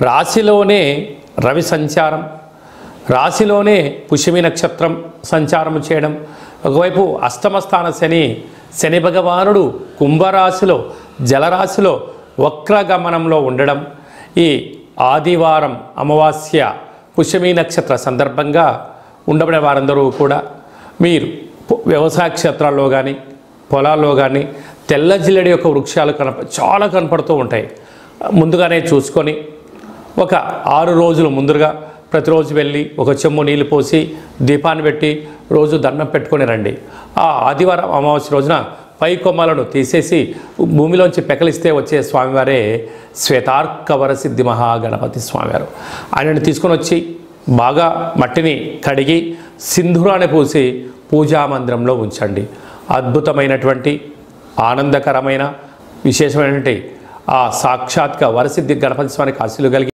రాశిలోనే రవి సంచారం, రాశిలోనే పుష్యమి నక్షత్రం సంచారం చేయడం, ఒకవైపు అష్టమస్థాన శని భగవానుడు కుంభరాశిలో జలరాశిలో వక్రగమనంలో ఉండడం, ఈ ఆదివారం అమావాస్య పుష్యమి నక్షత్ర సందర్భంగా ఉండబడే వారందరూ కూడా మీరు వ్యవసాయ క్షేత్రాల్లో కానీ పొలాల్లో కానీ తెల్ల జిల్లెడి యొక్క వృక్షాలు చాలా కనపడుతూ ఉంటాయి. ముందుగానే చూసుకొని ఒక 6 రోజులు ముందుగా ప్రతిరోజు వెళ్ళి ఒక చెంబు నీళ్ళు పోసి దీపాన్ని పెట్టి రోజు దండం పెట్టుకొని రండి. ఆ ఆదివారం అమావాస్య రోజున పై కొమ్మలను తీసేసి భూమిలోంచి పెకలిస్తే వచ్చే స్వామివారే శ్వేతార్కవరసిద్ధి మహాగణపతి స్వామివారు. ఆయనను తీసుకొని వచ్చి బాగా మట్టిని కడిగి సింధూరాన్ని పూసి పూజా మందిరంలో ఉంచండి. అద్భుతమైనటువంటి ఆనందకరమైన విశేషమైనటువంటి ఆ సాక్షాత్క వరసిద్ధి గణపతి స్వామికి ఆశీస్సులు కలిగి